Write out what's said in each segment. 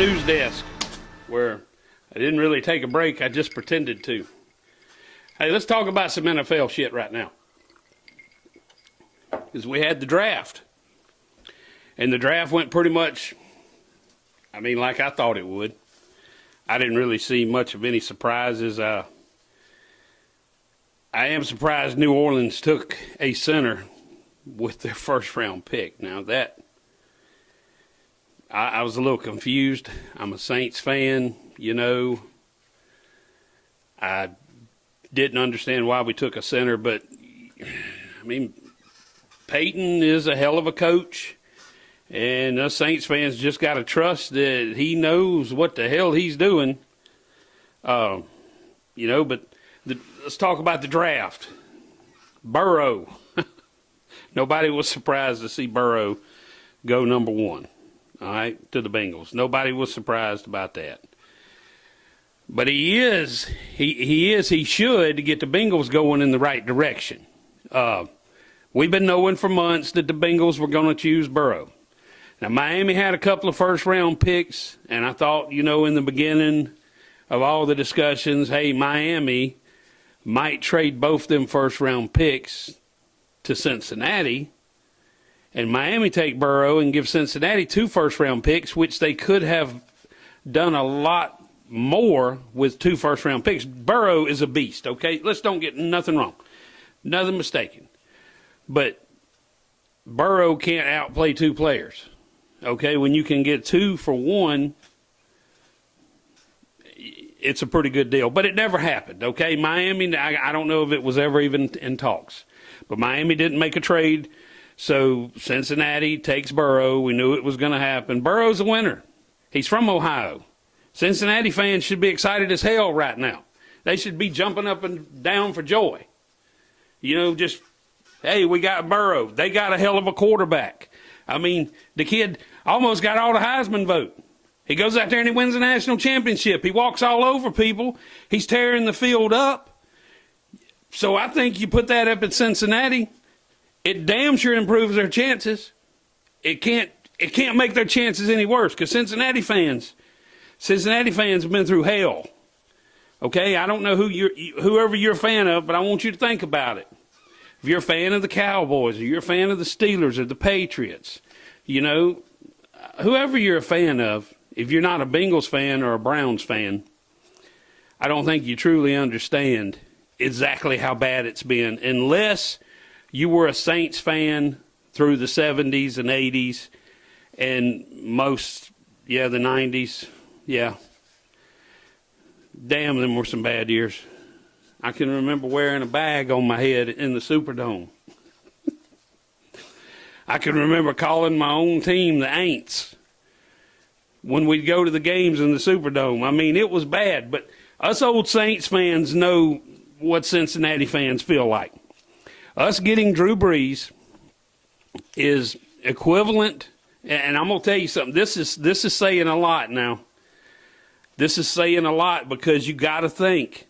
news desk where I didn't really take a break. I just pretended to. Hey, let's talk about some NFL shit right now. Because we had the draft. And the draft went pretty much, like I thought it would. I didn't really see much of any surprises. I am surprised New Orleans took a center with their first round pick. Now that, I was a little confused. I'm a Saints fan, I didn't understand why we took a center, but Peyton is a hell of a coach, and us Saints fans just got to trust that he knows what the hell he's doing. But let's talk about the draft. Burrow. Nobody was surprised to see Burrow go number one, all right, to the Bengals. Nobody was surprised about that. But he should get the Bengals going in the right direction. We've been knowing for months that the Bengals were going to choose Burrow. Now, Miami had a couple of first-round picks, and I thought, in the beginning of all the discussions, hey, Miami might trade both them first-round picks to Cincinnati, and Miami take Burrow and give Cincinnati 2 first-round picks, which they could have done a lot more with 2 first-round picks. Burrow is a beast, okay? Let's don't get nothing wrong. Nothing mistaken. But Burrow can't outplay 2 players, okay? When you can get 2 for 1, it's a pretty good deal. But it never happened, okay? Miami, I don't know if it was ever even in talks. But Miami didn't make a trade, so Cincinnati takes Burrow. We knew it was going to happen. Burrow's a winner. He's from Ohio. Cincinnati fans should be excited as hell right now. They should be jumping up and down for joy. Hey, we got Burrow. They got a hell of a quarterback. The kid almost got all the Heisman vote. He goes out there and he wins the national championship. He walks all over people. He's tearing the field up. So I think you put that up at Cincinnati, it damn sure improves their chances. It can't make their chances any worse because Cincinnati fans have been through hell. Okay, I don't know whoever you're a fan of, but I want you to think about it. If you're a fan of the Cowboys, or you're a fan of the Steelers, or the Patriots, whoever you're a fan of, if you're not a Bengals fan or a Browns fan, I don't think you truly understand exactly how bad it's been, unless you were a Saints fan through the 70s and 80s and the 90s. Yeah. Damn, them were some bad years. I can remember wearing a bag on my head in the Superdome. I can remember calling my own team the Aints when we'd go to the games in the Superdome. It was bad, but us old Saints fans know what Cincinnati fans feel like. Us getting Drew Brees is equivalent, and I'm going to tell you something. This is saying a lot now. This is saying a lot because you got to think.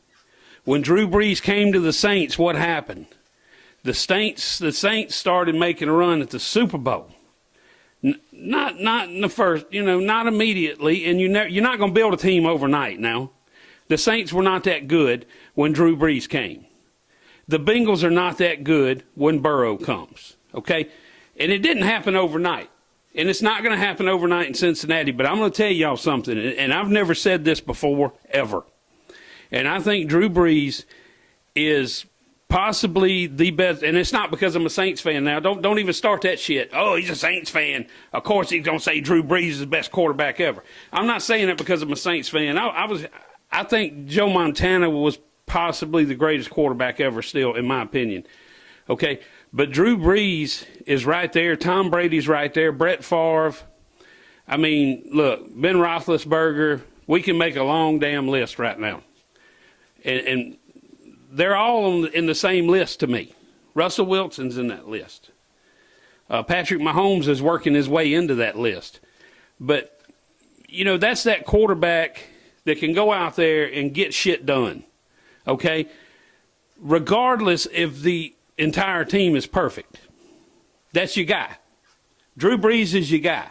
When Drew Brees came to the Saints, what happened? The Saints started making a run at the Super Bowl. Not in the first, not immediately, and you're not going to build a team overnight now. The Saints were not that good when Drew Brees came. The Bengals are not that good when Burrow comes, okay? And it didn't happen overnight. And it's not going to happen overnight in Cincinnati, but I'm going to tell y'all something, and I've never said this before, ever. And I think Drew Brees is possibly the best, and it's not because I'm a Saints fan now. Don't even start that shit. Oh, he's a Saints fan. Of course he's going to say Drew Brees is the best quarterback ever. I'm not saying it because I'm a Saints fan. I think Joe Montana was possibly the greatest quarterback ever still, in my opinion. Okay, but Drew Brees is right there. Tom Brady's right there. Brett Favre. Look, Ben Roethlisberger. We can make a long damn list right now. And they're all in the same list to me. Russell Wilson's in that list. Patrick Mahomes is working his way into that list. But, that's that quarterback that can go out there and get shit done, okay? Regardless if the entire team is perfect. That's your guy. Drew Brees is your guy.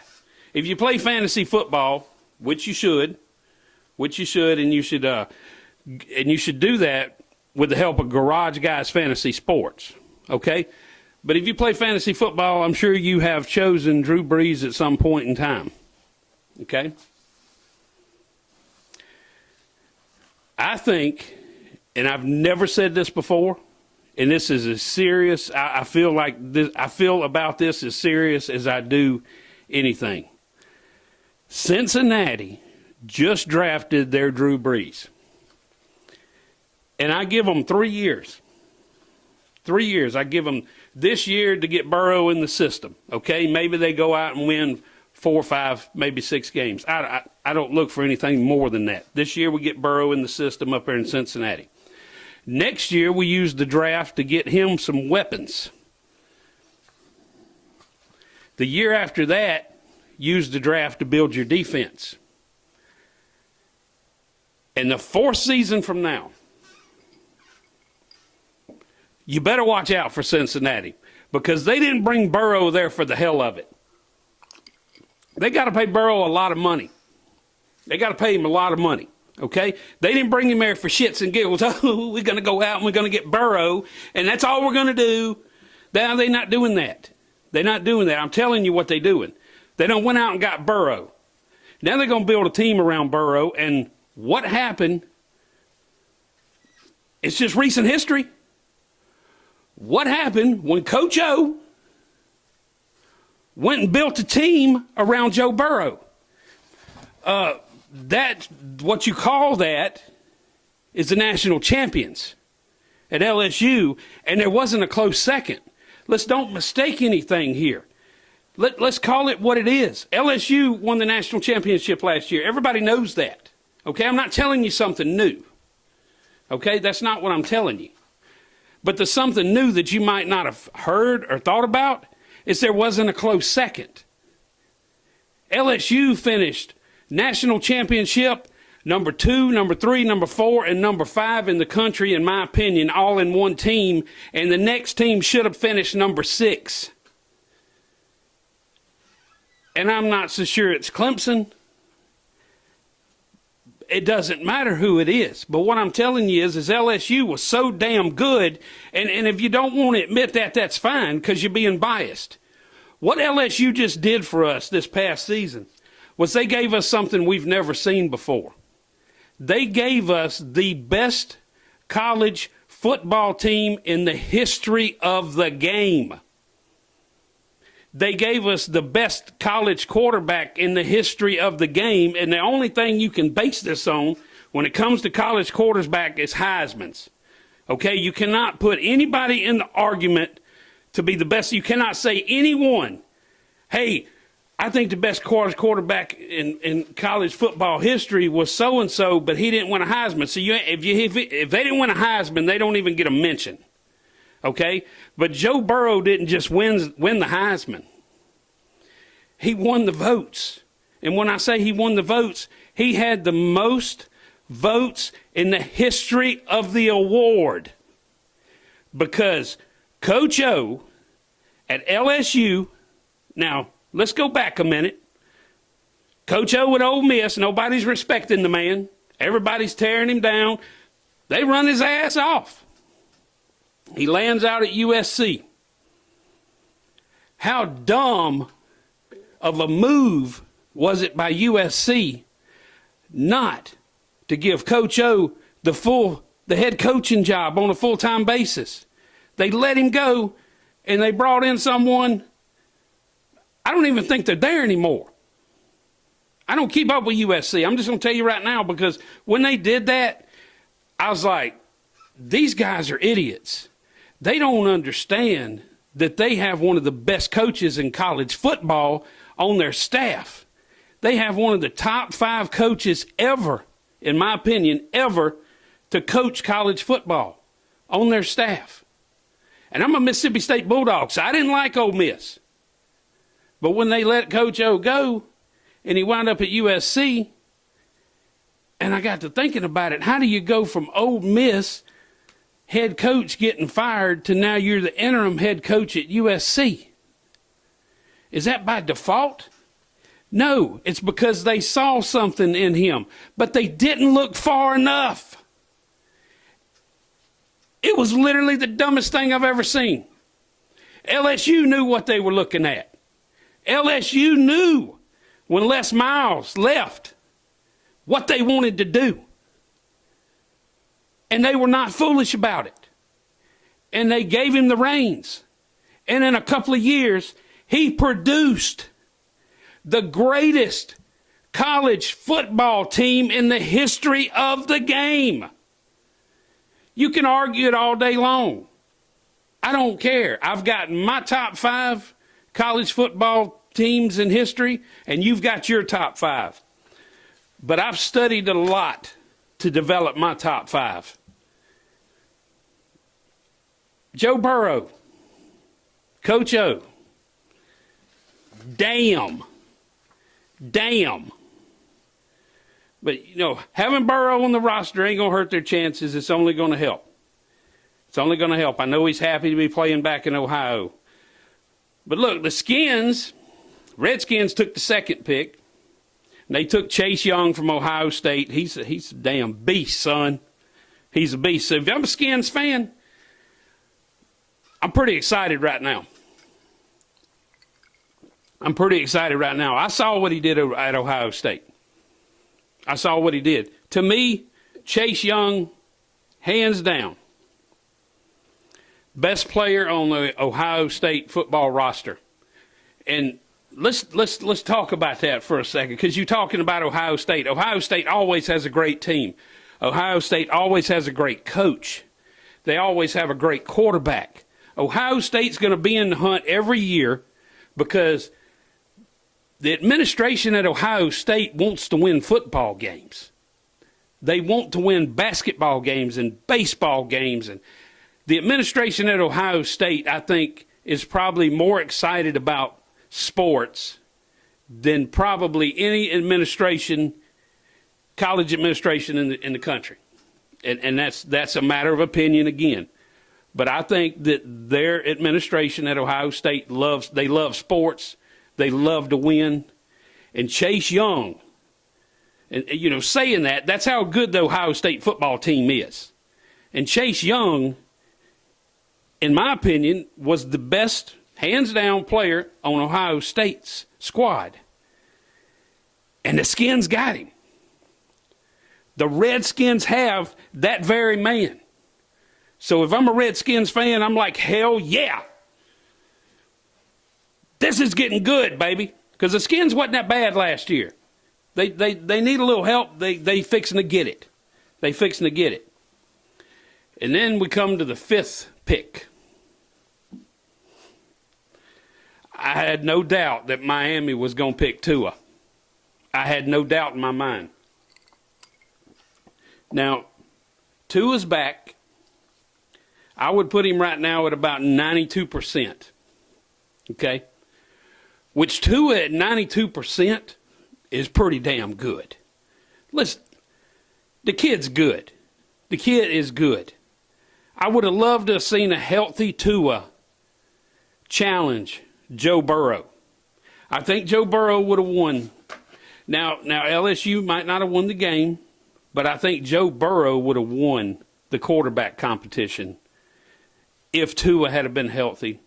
If you play fantasy football, which you should, and you should do that with the help of Garage Guys Fantasy Sports, okay? But if you play fantasy football, I'm sure you have chosen Drew Brees at some point in time, okay? I think, and I've never said this before, and this is as serious, I feel about this as serious as I do anything. Cincinnati just drafted their Drew Brees. And I give them 3 years. 3 years. I give them this year to get Burrow in the system. Okay, maybe they go out and win 4 or 5, maybe 6 games. I don't look for anything more than that. This year we get Burrow in the system up there in Cincinnati. Next year we use the draft to get him some weapons. The year after that, use the draft to build your defense. And the 4th season from now, you better watch out for Cincinnati, because they didn't bring Burrow there for the hell of it. They got to pay Burrow a lot of money. They got to pay him a lot of money, okay? They didn't bring him there for shits and giggles. Oh, we're going to go out and we're going to get Burrow, and that's all we're going to do. Now, they're not doing that. They're not doing that. I'm telling you what they're doing. They done went out and got Burrow. Now they're going to build a team around Burrow, and what happened, it's just recent history. What happened when Coach O went and built a team around Joe Burrow? That, what you call that, is the national champions at LSU, and there wasn't a close second. Let's don't mistake anything here. Let's call it what it is. LSU won the national championship last year. Everybody knows that. Okay, I'm not telling you something new. Okay, that's not what I'm telling you. But the something new that you might not have heard or thought about is there wasn't a close second. LSU finished national championship number 2, number 3, number 4, and number 5 in the country, in my opinion, all in one team. And the next team should have finished number 6. And I'm not so sure it's Clemson. It doesn't matter who it is. But what I'm telling you is LSU was so damn good, and if you don't want to admit that, that's fine, because you're being biased. What LSU just did for us this past season was they gave us something we've never seen before. They gave us the best college football team in the history of the game. They gave us the best college quarterback in the history of the game, and the only thing you can base this on when it comes to college quarterback is Heisman's. Okay, you cannot put anybody in the argument to be the best. You cannot say anyone, hey, I think the best quarterback in college football history was so-and-so, but he didn't win a Heisman. So if they didn't win a Heisman, they don't even get a mention. Okay? But Joe Burrow didn't just win the Heisman. He won the votes. And when I say he won the votes, he had the most votes in the history of the award. Because Coach O at LSU, now let's go back a minute. Coach O at Ole Miss, nobody's respecting the man. Everybody's tearing him down. They run his ass off. He lands out at USC. How dumb of a move was it by USC not to give Coach O the head coaching job on a full-time basis? They let him go, and they brought in someone. I don't even think they're there anymore. I don't keep up with USC. I'm just going to tell you right now, because when they did that, I was like, these guys are idiots. They don't understand that they have one of the best coaches in college football on their staff. They have one of the top 5 coaches ever, in my opinion, ever to coach college football on their staff. And I'm a Mississippi State Bulldog, so I didn't like Ole Miss. But when they let Coach O go and he wound up at USC, and I got to thinking about it, how do you go from Ole Miss head coach getting fired to now you're the interim head coach at USC? Is that by default? No, it's because they saw something in him, but they didn't look far enough. It was literally the dumbest thing I've ever seen. LSU knew what they were looking at. LSU knew when Les Miles left what they wanted to do. And they were not foolish about it. And they gave him the reins. And in a couple of years, he produced the greatest college football team in the history of the game. You can argue it all day long. I don't care. I've got my top 5 college football teams in history, and you've got your top 5. But I've studied a lot to develop my top 5. Joe Burrow, Coach O, damn. But, you know, having Burrow on the roster ain't going to hurt their chances. It's only going to help. It's only going to help. I know he's happy to be playing back in Ohio. But look, the Redskins took the 2nd pick. And they took Chase Young from Ohio State. He's a damn beast, son. He's a beast. So if I'm a Skins fan, I'm pretty excited right now. I saw what he did at Ohio State. I saw what he did. To me, Chase Young, hands down, best player on the Ohio State football roster. And let's talk about that for a second, because you're talking about Ohio State. Ohio State always has a great team. Ohio State always has a great coach. They always have a great quarterback. Ohio State's going to be in the hunt every year because the administration at Ohio State wants to win football games. They want to win basketball games and baseball games. And the administration at Ohio State, I think, is probably more excited about sports than probably any administration, college administration in the country. And that's a matter of opinion again. But I think that their administration at Ohio State love sports. They love to win. And Chase Young, and you know, saying that's how good the Ohio State football team is. And Chase Young, in my opinion, was the best, hands down, player on Ohio State's squad. And the Skins got him. The Redskins have that very man. So if I'm a Redskins fan, I'm like, hell yeah. This is getting good, baby. Because the Skins wasn't that bad last year. They need a little help. They fixing to get it. And then we come to the 5th pick. I had no doubt that Miami was going to pick Tua. I had no doubt in my mind. Now, Tua's back. I would put him right now at about 92%. Okay? Which Tua at 92% is pretty damn good. Listen, the kid's good. The kid is good. I would have loved to have seen a healthy Tua challenge Joe Burrow. I think Joe Burrow would have won. Now LSU might not have won the game, but I think Joe Burrow would have won the quarterback competition if Tua had been healthy.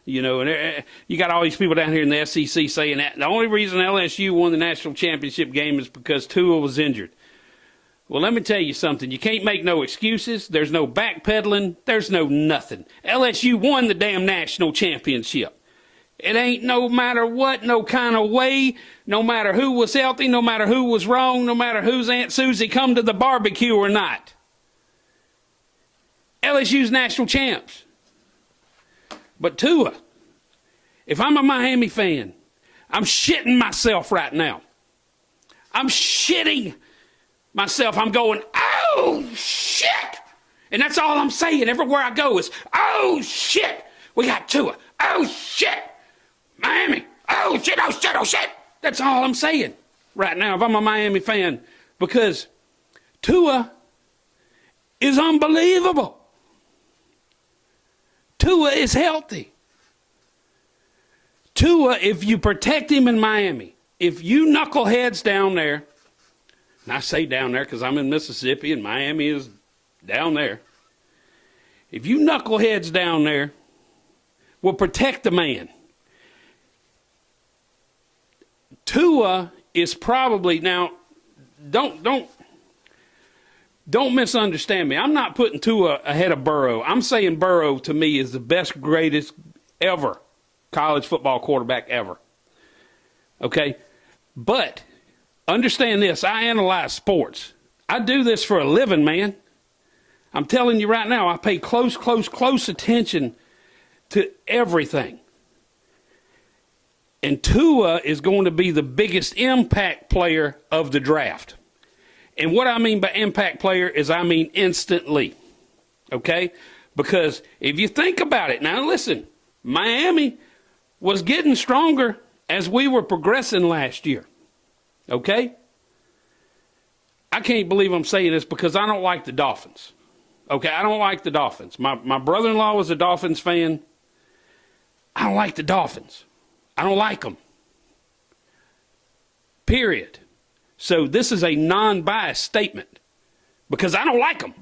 You know, and you got all these people down here in the SEC saying that the only reason LSU won the national championship game is because Tua was injured. Well, let me tell you something. You can't make no excuses. There's no backpedaling. There's no nothing. LSU won the damn national championship. It ain't no matter what, no kind of way, no matter who was healthy, no matter who was wrong, no matter whose Aunt Susie come to the barbecue or not. LSU's national champs. But Tua, if I'm a Miami fan, I'm shitting myself right now. I'm shitting myself. I'm going, oh, shit. And that's all I'm saying everywhere I go is, oh, shit. We got Tua. Oh, shit. Miami. Oh, shit, oh, shit, oh, shit. That's all I'm saying right now if I'm a Miami fan, because Tua is unbelievable. Tua is healthy. Tua, if you protect him in Miami, if you knuckleheads down there, and I say down there because I'm in Mississippi and Miami is down there. If you knuckleheads down there will protect the man, Tua is probably, now, don't misunderstand me. I'm not putting Tua ahead of Burrow. I'm saying Burrow, to me, is the best, greatest ever college football quarterback ever. Okay? But understand this. I analyze sports. I do this for a living, man. I'm telling you right now, I pay close attention to everything. And Tua is going to be the biggest impact player of the draft. And what I mean by impact player is I mean instantly. Okay? Because if you think about it, now listen, Miami was getting stronger as we were progressing last year. Okay? I can't believe I'm saying this because I don't like the Dolphins. Okay, I don't like the Dolphins. My brother-in-law was a Dolphins fan. I don't like the Dolphins. I don't like them. Period. So this is a non-biased statement because I don't like them.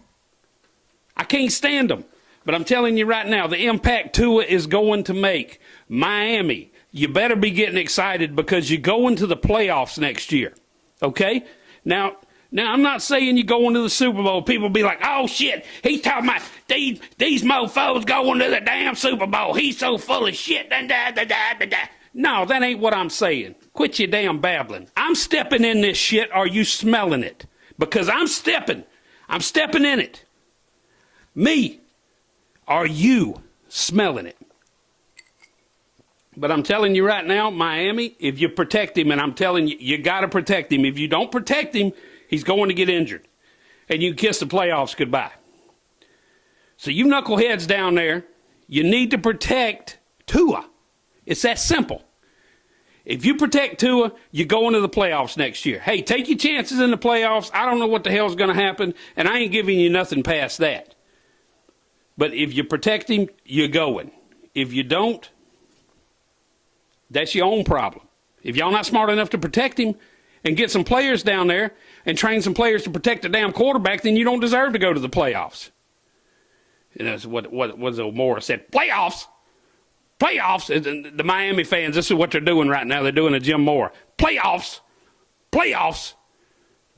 I can't stand them. But I'm telling you right now, the impact Tua is going to make. Miami, you better be getting excited because you're going to the playoffs next year. Okay? Now I'm not saying you go into the Super Bowl. People be like, oh, shit, he's talking about these mofos going to the damn Super Bowl. He's so full of shit. No, that ain't what I'm saying. Quit your damn babbling. I'm stepping in this shit. Are you smelling it? Because I'm stepping in it. Me, are you smelling it? But I'm telling you right now, Miami, if you protect him, and I'm telling you, you got to protect him. If you don't protect him, he's going to get injured. And you can kiss the playoffs goodbye. So you knuckleheads down there, you need to protect Tua. It's that simple. If you protect Tua, you go into the playoffs next year. Hey, take your chances in the playoffs. I don't know what the hell's going to happen, and I ain't giving you nothing past that. But if you protect him, you're going. If you don't, that's your own problem. If y'all not smart enough to protect him and get some players down there and train some players to protect the damn quarterback, then you don't deserve to go to the playoffs. And that's what O'Mora said. Playoffs? Playoffs? The Miami fans, this is what they're doing right now. They're doing a Jim Moore. Playoffs? Playoffs?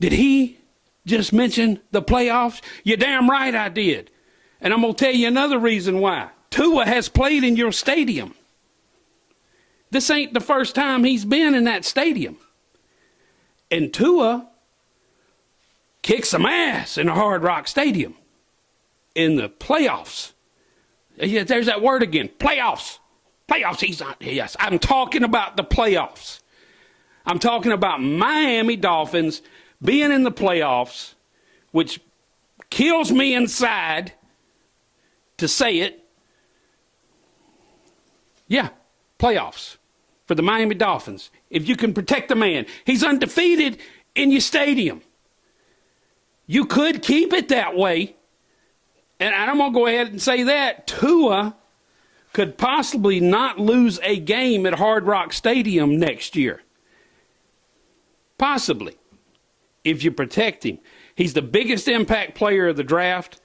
Did he just mention the playoffs? You're damn right I did. And I'm going to tell you another reason why. Tua has played in your stadium. This ain't the first time he's been in that stadium. And Tua kicks some ass in the Hard Rock Stadium in the playoffs. Yeah, there's that word again. Playoffs. Playoffs. He's not. Yes, I'm talking about the playoffs. I'm talking about Miami Dolphins being in the playoffs, which kills me inside to say it. Yeah, playoffs for the Miami Dolphins. If you can protect the man, he's undefeated in your stadium. You could keep it that way. And I'm going to go ahead and say that Tua could possibly not lose a game at Hard Rock Stadium next year. Possibly. If you protect him. He's the biggest impact player of the draft.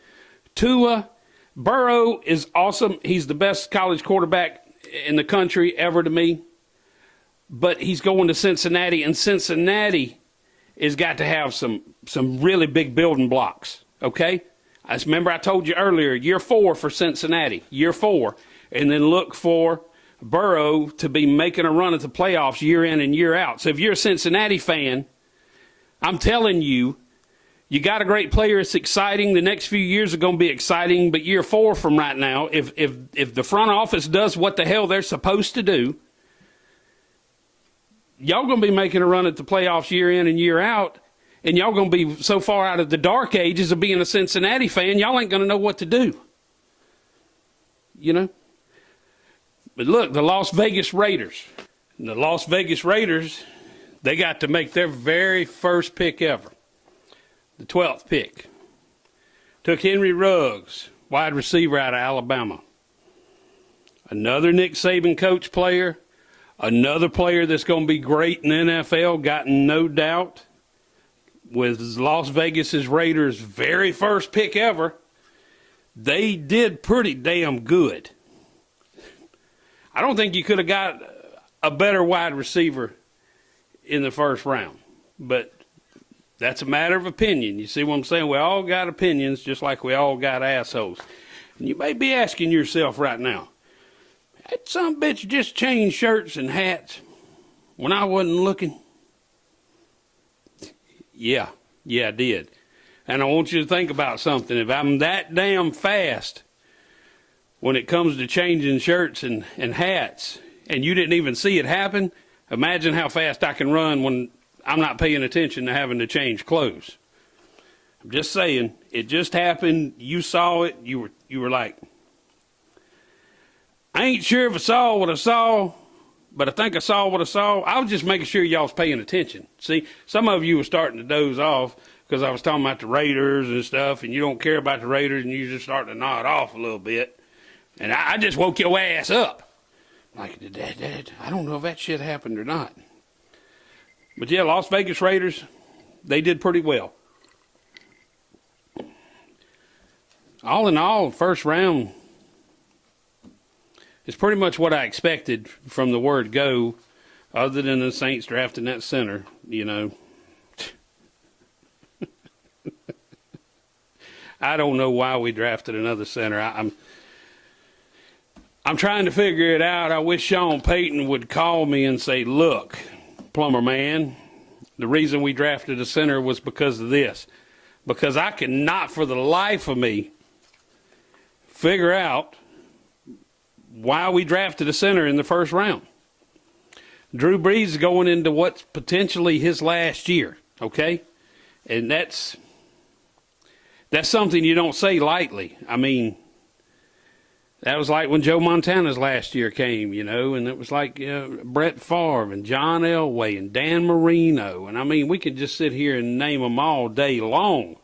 Tua, Burrow is awesome. He's the best college quarterback in the country ever to me. But he's going to Cincinnati, and Cincinnati has got to have some really big building blocks, okay? Remember I told you earlier, year 4 for Cincinnati, year 4, and then look for Burrow to be making a run at the playoffs year in and year out. So if you're a Cincinnati fan, I'm telling you, you got a great player. It's exciting. The next few years are going to be exciting, but year 4 from right now, if the front office does what the hell they're supposed to do, y'all going to be making a run at the playoffs year in and year out, and y'all going to be so far out of the dark ages of being a Cincinnati fan, y'all ain't going to know what to do. You know? But look, the Las Vegas Raiders. And the Las Vegas Raiders, they got to make their very first pick ever. The 12th pick. Took Henry Ruggs, wide receiver out of Alabama. Another Nick Saban coach player. Another player that's going to be great in the NFL, got no doubt, with Las Vegas's Raiders' very first pick ever. They did pretty damn good. I don't think you could have got a better wide receiver in the first round, but that's a matter of opinion. You see what I'm saying? We all got opinions, just like we all got assholes. And you may be asking yourself right now, that some bitch just changed shirts and hats when I wasn't looking. Yeah, I did. And I want you to think about something. If I'm that damn fast when it comes to changing shirts and hats, and you didn't even see it happen, imagine how fast I can run when I'm not paying attention to having to change clothes. I'm just saying, it just happened. You saw it. You were like, I ain't sure if I saw what I saw, but I think I saw what I saw. I was just making sure y'all was paying attention. See, some of you were starting to doze off because I was talking about the Raiders and stuff, and you don't care about the Raiders, and you're just starting to nod off a little bit. And I just woke your ass up. Like, I don't know if that shit happened or not. But yeah, Las Vegas Raiders, they did pretty well. All in all, first round is pretty much what I expected from the word go, other than the Saints drafting that center, you know. I don't know why we drafted another center. I'm trying to figure it out. I wish Sean Payton would call me and say, look, Plumber man, the reason we drafted a center was because of this. Because I cannot for the life of me figure out why we drafted a center in the first round. Drew Brees is going into what's potentially his last year, okay? And that's something you don't say lightly. I mean, that was like when Joe Montana's last year came, you know, and it was like Brett Favre and John Elway and Dan Marino. And, I mean, we could just sit here and name them all day long.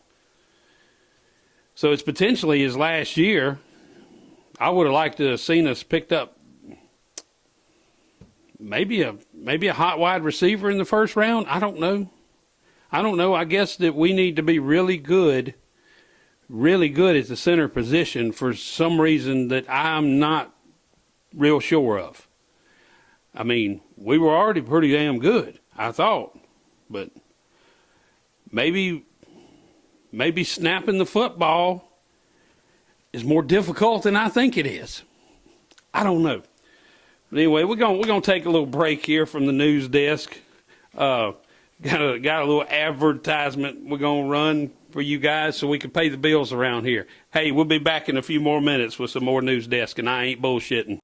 So it's potentially his last year. I would have liked to have seen us picked up maybe a hot wide receiver in the first round. I don't know. I guess that we need to be really good at the center position for some reason that I'm not real sure of. I mean, we were already pretty damn good, I thought. But maybe snapping the football is more difficult than I think it is. I don't know. But anyway, we're gonna take a little break here from the news desk. Got a little advertisement we're gonna run for you guys so we can pay the bills around here. Hey, we'll be back in a few more minutes with some more news desk, and I ain't bullshitting.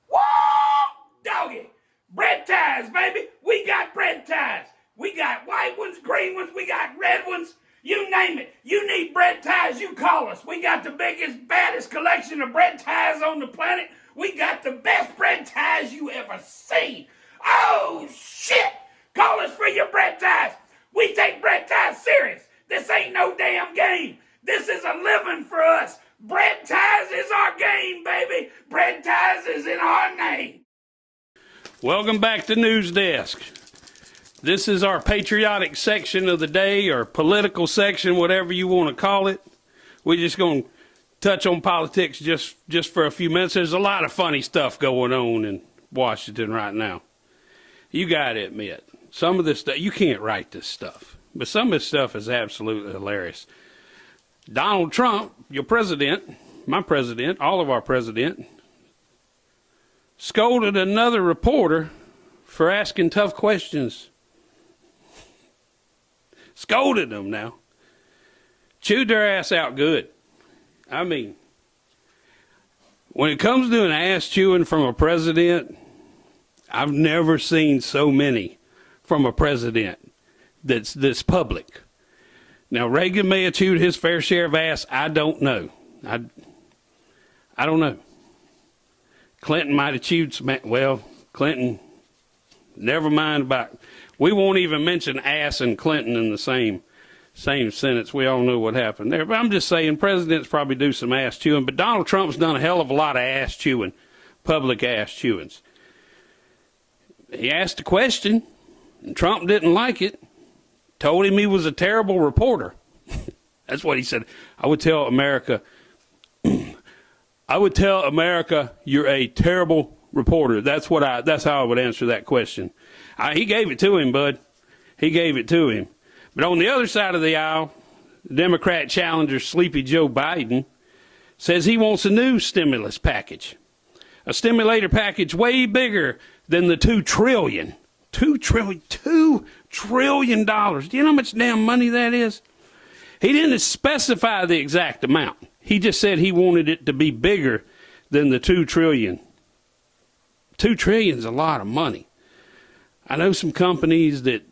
Whoa, doggy! Bread ties, baby. We got bread ties. We got white ones, green ones. We got red ones. You name it. You need bread ties, you call us. We got the biggest, baddest collection of bread ties on the planet. We got the best bread ties you ever seen. Oh, shit! Call us for your bread ties. We take bread ties serious. This ain't no damn game. This is a living for us. Bread ties is our game, baby. Bread ties is in our name. Welcome back to News Desk. This is our patriotic section of the day, or political section, whatever you want to call it. We're just going to touch on politics just for a few minutes. There's a lot of funny stuff going on in Washington right now. You got to admit, some of this stuff, you can't write this stuff, but some of this stuff is absolutely hilarious. Donald Trump, your president, my president, all of our president, scolded another reporter for asking tough questions. Scolded them now. Chewed their ass out good. I mean, when it comes to an ass chewing from a president, I've never seen so many from a president that's public. Now, Reagan may have chewed his fair share of ass. I don't know. I don't know. Clinton might have chewed some. Well, Clinton, never mind about. We won't even mention ass and Clinton in the same sentence. We all know what happened there. But I'm just saying, presidents probably do some ass chewing. But Donald Trump's done a hell of a lot of ass chewing, public ass chewings. He asked a question, and Trump didn't like it. Told him he was a terrible reporter. That's what he said. I would tell America you're a terrible reporter. That's how I would answer that question. He gave it to him, bud. He gave it to him. But on the other side of the aisle, the Democrat challenger, Sleepy Joe Biden, says he wants a new stimulus package. A stimulator package way bigger than the $2 trillion. $2 trillion. Do you know how much damn money that is? He didn't specify the exact amount. He just said he wanted it to be bigger than the $2 trillion. $2 trillion is a lot of money. I know some companies that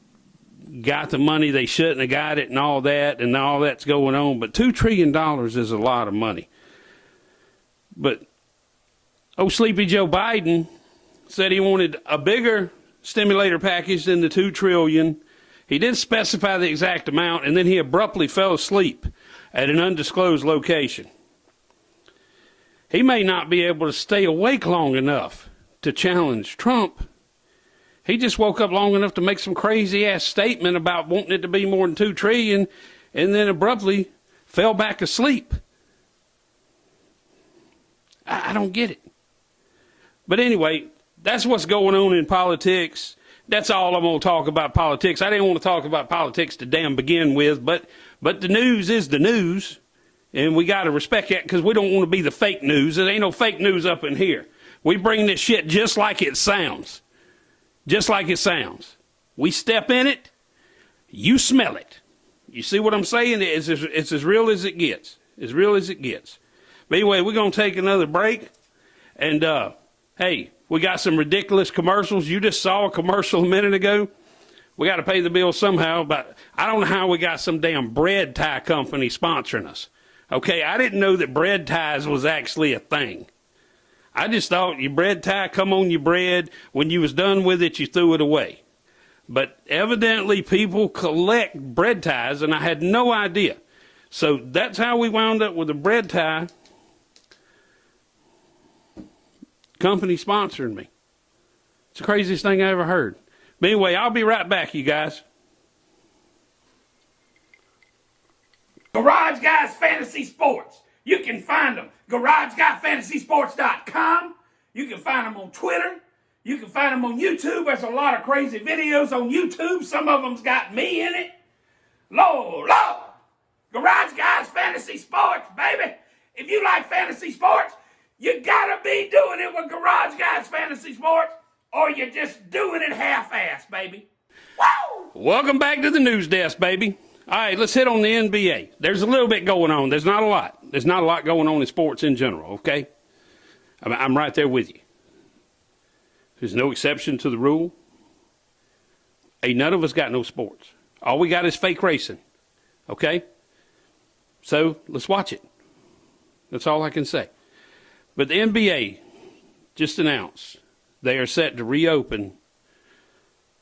got the money they shouldn't have got it and all that's going on, but $2 trillion is a lot of money. But Sleepy Joe Biden said he wanted a bigger stimulator package than the $2 trillion. He didn't specify the exact amount, and then he abruptly fell asleep at an undisclosed location. He may not be able to stay awake long enough to challenge Trump. He just woke up long enough to make some crazy-ass statement about wanting it to be more than $2 trillion, and then abruptly fell back asleep. I don't get it. But anyway, that's what's going on in politics. That's all I'm going to talk about politics. I didn't want to talk about politics to damn begin with, but the news is the news, and we got to respect that because we don't want to be the fake news. There ain't no fake news up in here. We bring this shit just like it sounds. Just like it sounds. We step in it, you smell it. You see what I'm saying? It's as real as it gets. As real as it gets. But anyway, we're going to take another break. And, hey, we got some ridiculous commercials. You just saw a commercial a minute ago. We got to pay the bill somehow, but I don't know how we got some damn bread tie company sponsoring us. Okay, I didn't know that bread ties was actually a thing. I just thought your bread tie, come on your bread. When you was done with it, you threw it away. But evidently people collect bread ties, and I had no idea. So that's how we wound up with a bread tie company sponsoring me. It's the craziest thing I ever heard. But anyway, I'll be right back, you guys. Garage Guys Fantasy Sports. You can find them. GarageGuyFantasySports.com. You can find them on Twitter. You can find them on YouTube. There's a lot of crazy videos on YouTube. Some of them's got me in it. Lord. Garage Guys Fantasy Sports, baby. If you like fantasy sports, you gotta be doing it with Garage Guys Fantasy Sports, or you're just doing it half-assed, baby. Woo! Welcome back to the news desk, baby. All right, let's hit on the NBA. There's a little bit going on. There's not a lot. There's not a lot going on in sports in general, okay? I'm right there with you. There's no exception to the rule. Ain't none of us got no sports. All we got is fake racing, okay? So let's watch it. That's all I can say. But the NBA just announced they are set to reopen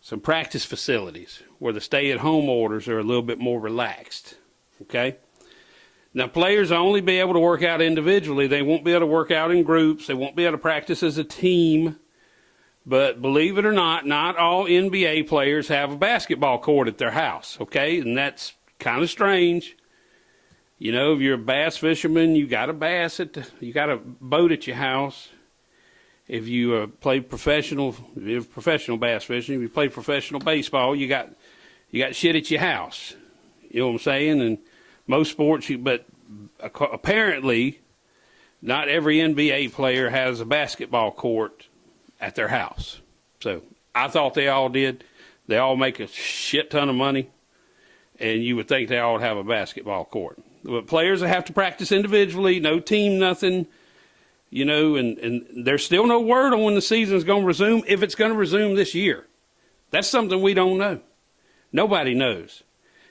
some practice facilities where the stay-at-home orders are a little bit more relaxed, okay? Now, players will only be able to work out individually. They won't be able to work out in groups. They won't be able to practice as a team. But believe it or not all NBA players have a basketball court at their house, okay? And that's kind of strange. You know, if you're a bass fisherman, you got a boat at your house. If you play professional bass fishing, if you play professional baseball, you got shit at your house. You know what I'm saying? And most sports, but apparently, not every NBA player has a basketball court at their house. So I thought they all did. They all make a shit ton of money, and you would think they all have a basketball court. But players have to practice individually, no team, nothing. You know, and there's still no word on when the season's going to resume, if it's going to resume this year. That's something we don't know. Nobody knows.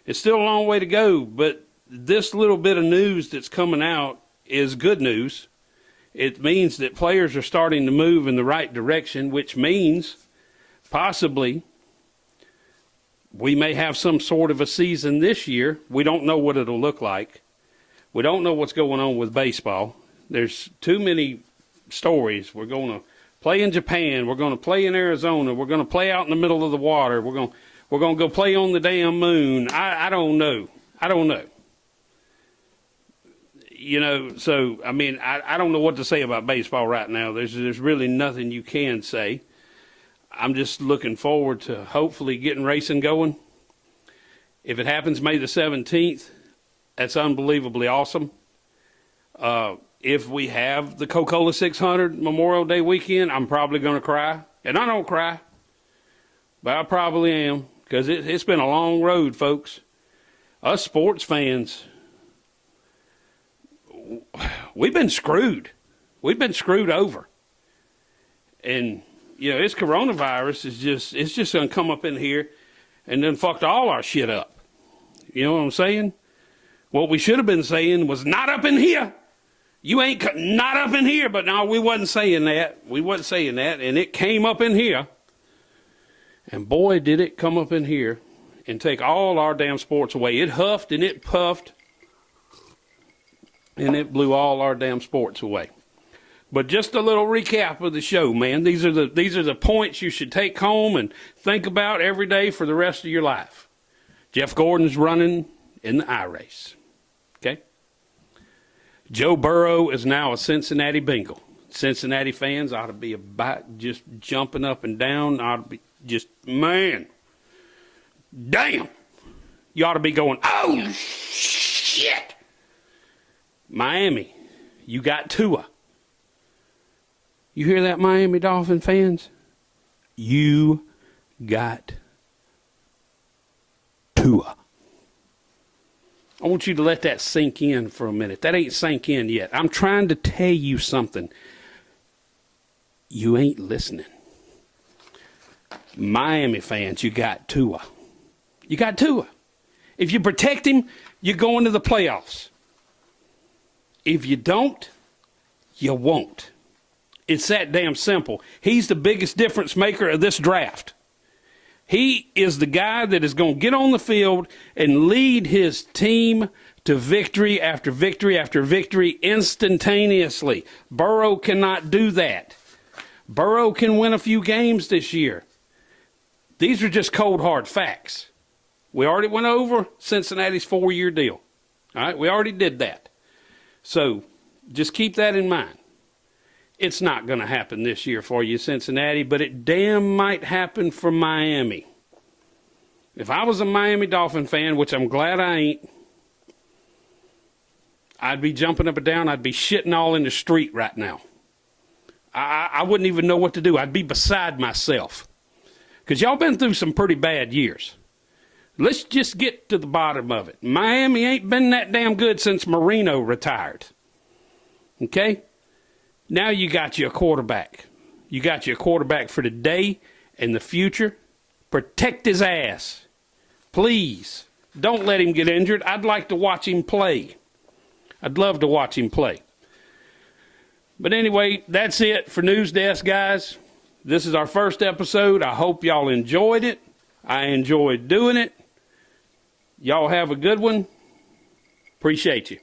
It's still a long way to go, but this little bit of news that's coming out is good news. It means that players are starting to move in the right direction, which means possibly we may have some sort of a season this year. We don't know what it'll look like. We don't know what's going on with baseball. There's too many stories. We're going to play in Japan. We're going to play in Arizona. We're going to play out in the middle of the water. We're going to go play on the damn moon. I don't know. I don't know. You know, so, I mean, I don't know what to say about baseball right now. There's really nothing you can say. I'm just looking forward to hopefully getting racing going. If it happens May the 17th, that's unbelievably awesome. If we have the Coca-Cola 600 Memorial Day weekend, I'm probably going to cry. And I don't cry, but I probably am, because it's been a long road, folks. Us sports fans, we've been screwed. We've been screwed over. And, you know, this coronavirus it's just going to come up in here and then fucked all our shit up. You know what I'm saying? What we should have been saying was, not up in here. You ain't not up in here. But no, we wasn't saying that. We wasn't saying that. And it came up in here. And boy, did it come up in here and take all our damn sports away. It huffed and it puffed. And it blew all our damn sports away. But just a little recap of the show, man. These are the points you should take home and think about every day for the rest of your life. Jeff Gordon's running in the I race. Okay? Joe Burrow is now a Cincinnati Bengal. Cincinnati fans ought to be about just jumping up and down. Ought to be just, man, damn. You ought to be going, oh, shit. Miami, you got Tua. You hear that, Miami Dolphin fans? You got Tua. I want you to let that sink in for a minute. That ain't sank in yet. I'm trying to tell you something. You ain't listening. Miami fans, you got Tua. You got Tua. If you protect him, you're going to the playoffs. If you don't, you won't. It's that damn simple. He's the biggest difference maker of this draft. He is the guy that is going to get on the field and lead his team to victory after victory after victory instantaneously. Burrow cannot do that. Burrow can win a few games this year. These are just cold, hard facts. We already went over Cincinnati's 4-year deal. All right, we already did that. So just keep that in mind. It's not going to happen this year for you, Cincinnati, but it damn might happen for Miami. If I was a Miami Dolphin fan, which I'm glad I ain't, I'd be jumping up and down. I'd be shitting all in the street right now. I wouldn't even know what to do. I'd be beside myself. Because y'all been through some pretty bad years. Let's just get to the bottom of it. Miami ain't been that damn good since Marino retired. Okay? Now you got you a quarterback. You got you a quarterback for today and the future. Protect his ass. Please. Don't let him get injured. I'd like to watch him play. I'd love to watch him play. But anyway, that's it for News Desk, guys. This is our first episode. I hope y'all enjoyed it. I enjoyed doing it. Y'all have a good one. Appreciate you.